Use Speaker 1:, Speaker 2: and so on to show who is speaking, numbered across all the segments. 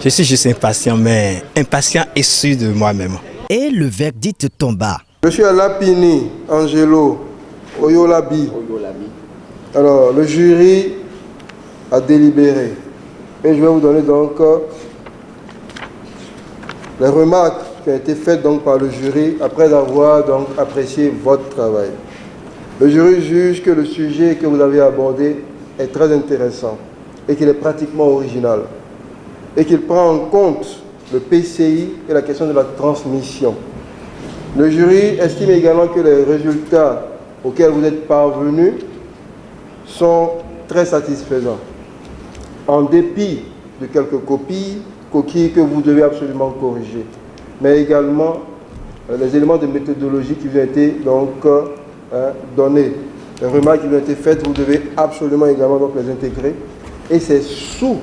Speaker 1: Je suis juste impatient, mais impatient et sûr de moi-même.
Speaker 2: Et le verdict tomba.
Speaker 3: Monsieur Alapini Angelo Oyolabi. Alors, le jury a délibéré. Et je vais vous donner donc les remarques qui ont été faites donc par le jury après avoir donc apprécié votre travail. Le jury juge que le sujet que vous avez abordé est très intéressant et qu'il est pratiquement original et qu'il prend en compte le PCI et la question de la transmission. Le jury estime également que les résultats auxquels vous êtes parvenus sont très satisfaisants, en dépit de quelques coquilles que vous devez absolument corriger, mais également les éléments de méthodologie qui vous ont été donc donnés, les remarques qui vous ont été faites, vous devez absolument également donc les intégrer, et c'est sous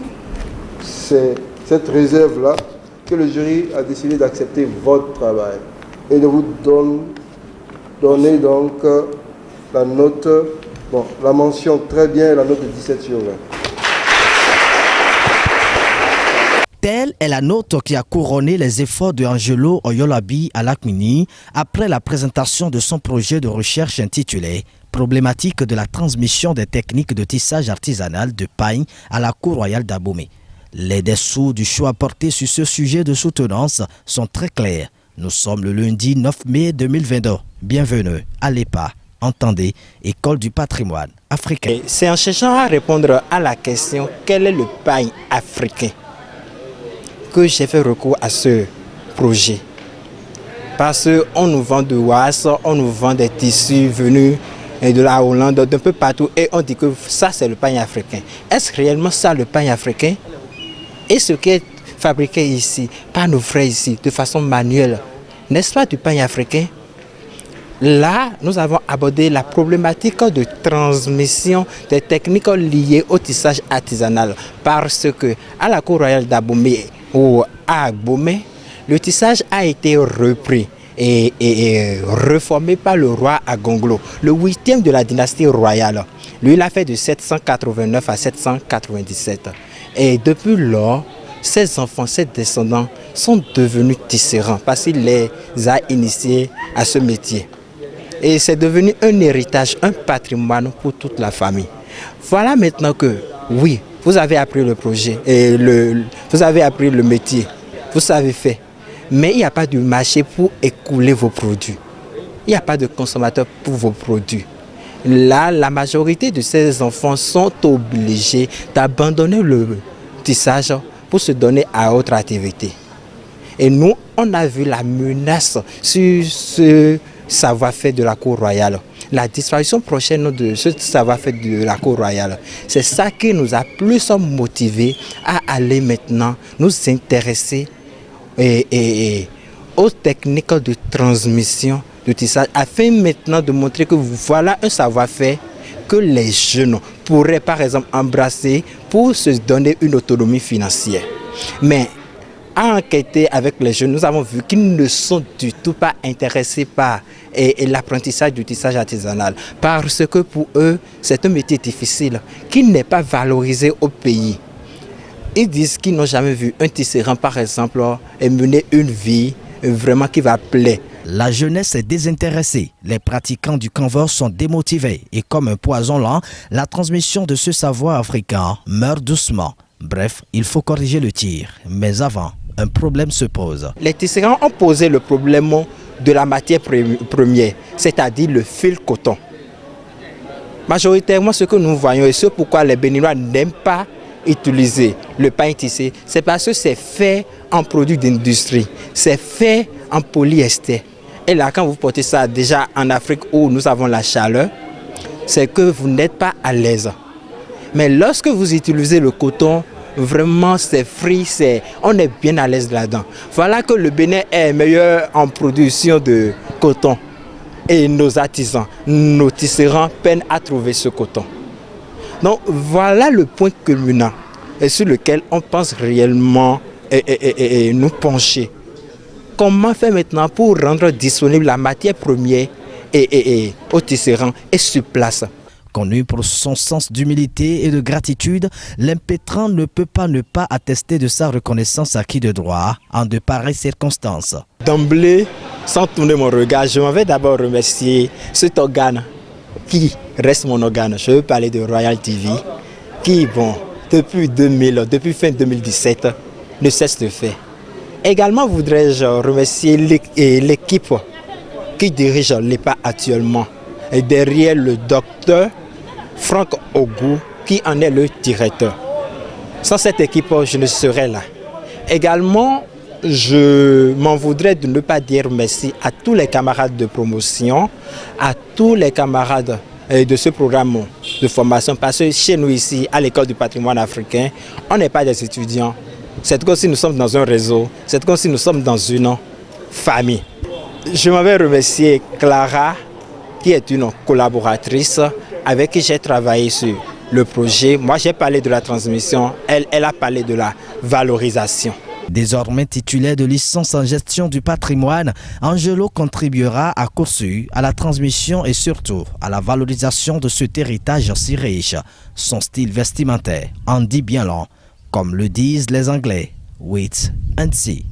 Speaker 3: cette réserve-là que le jury a décidé d'accepter votre travail et de vous donner donc la note, la mention très bien, la note de 17 sur 20.
Speaker 2: Telle est la note qui a couronné les efforts de Angelo Oyolabi Alakmini après la présentation de son projet de recherche intitulé « Problématique de la transmission des techniques de tissage artisanal de paille à la Cour royale d'Abomey ». Les dessous du choix porté sur ce sujet de soutenance sont très clairs. Nous sommes le lundi 9 mai 2022. Bienvenue à l'EPA. Entendez, École du patrimoine africain.
Speaker 1: C'est en cherchant à répondre à la question « Quel est le pain africain ?» que j'ai fait recours à ce projet. Parce qu'on nous vend de Ouas, on nous vend des tissus venus de la Hollande, d'un peu partout, et on dit que ça c'est le pain africain. Est-ce réellement ça le pain africain? Et ce qui est fabriqué ici, par nos frères ici, de façon manuelle, n'est-ce pas du pain africain? Là, nous avons abordé la problématique de transmission des techniques liées au tissage artisanal. Parce que à la Cour royale d'Abomey ou à Abomey, le tissage a été repris et reformé par le roi Agonglo, le 8e de la dynastie royale. Lui, il a fait de 789 à 797. Et depuis lors, ses enfants, ses descendants sont devenus tisserands parce qu'il les a initiés à ce métier. Et c'est devenu un héritage, un patrimoine pour toute la famille. Voilà maintenant que, oui, vous avez appris le projet, et vous avez appris le métier, vous savez faire. Mais il n'y a pas de marché pour écouler vos produits. Il n'y a pas de consommateur pour vos produits. Là, la majorité de ces enfants sont obligés d'abandonner le tissage pour se donner à autre activité. Et nous, on a vu la menace sur ce savoir-faire de la Cour royale. La disparition prochaine de ce savoir-faire de la Cour royale, c'est ça qui nous a plus motivés à aller maintenant nous intéresser aux techniques de transmission de tissage, afin maintenant de montrer que voilà un savoir-faire que les jeunes pourraient par exemple embrasser pour se donner une autonomie financière. Mais à enquêter avec les jeunes, nous avons vu qu'ils ne sont du tout pas intéressés par l'apprentissage du tissage artisanal, parce que pour eux, c'est un métier difficile, qui n'est pas valorisé au pays. Ils disent qu'ils n'ont jamais vu un tisserand, par exemple, et mener une vie vraiment qui va plaire.
Speaker 2: La jeunesse est désintéressée, les pratiquants du canvas sont démotivés et comme un poison lent, la transmission de ce savoir africain meurt doucement. Bref, il faut corriger le tir, mais avant, un problème se pose.
Speaker 1: Les tisserands ont posé le problème de la matière première, c'est-à-dire le fil coton. Majoritairement, ce que nous voyons et ce pourquoi les Béninois n'aiment pas utiliser le pain tissé, c'est parce que c'est fait en produit d'industrie, c'est fait en polyester. Et là, quand vous portez ça déjà en Afrique où nous avons la chaleur, c'est que vous n'êtes pas à l'aise. Mais lorsque vous utilisez le coton, vraiment c'est free, on est bien à l'aise là-dedans. Voilà que le Bénin est meilleur en production de coton. Et nos artisans, nos tisserands peinent à trouver ce coton. Donc voilà le point culminant et sur lequel on pense réellement nous pencher. Comment faire maintenant pour rendre disponible la matière première aux tisserands et sur place?
Speaker 2: Connu pour son sens d'humilité et de gratitude, l'impétrant ne peut pas ne pas attester de sa reconnaissance acquis de droit en de pareilles circonstances.
Speaker 1: D'emblée, sans tourner mon regard, je m'en vais d'abord remercier cet organe qui reste mon organe. Je veux parler de Royal TV, qui, depuis fin 2017, ne cesse de faire. Également, voudrais-je remercier l'équipe qui dirige l'EPA actuellement, et derrière le docteur Franck Ogou, qui en est le directeur. Sans cette équipe, je ne serais là. Également, je m'en voudrais de ne pas dire merci à tous les camarades de promotion, à tous les camarades de ce programme de formation, parce que chez nous ici, à l'école du patrimoine africain, on n'est pas des étudiants. C'est comme si nous sommes dans un réseau, c'est comme si nous sommes dans une famille. Je m'en vais remercier Clara, qui est une collaboratrice avec qui j'ai travaillé sur le projet. Moi, j'ai parlé de la transmission, elle a parlé de la valorisation.
Speaker 2: Désormais titulaire de licence en gestion du patrimoine, Angelo contribuera à coup sûr à la transmission et surtout à la valorisation de cet héritage si riche. Son style vestimentaire en dit bien long, comme le disent les Anglais, wit and see.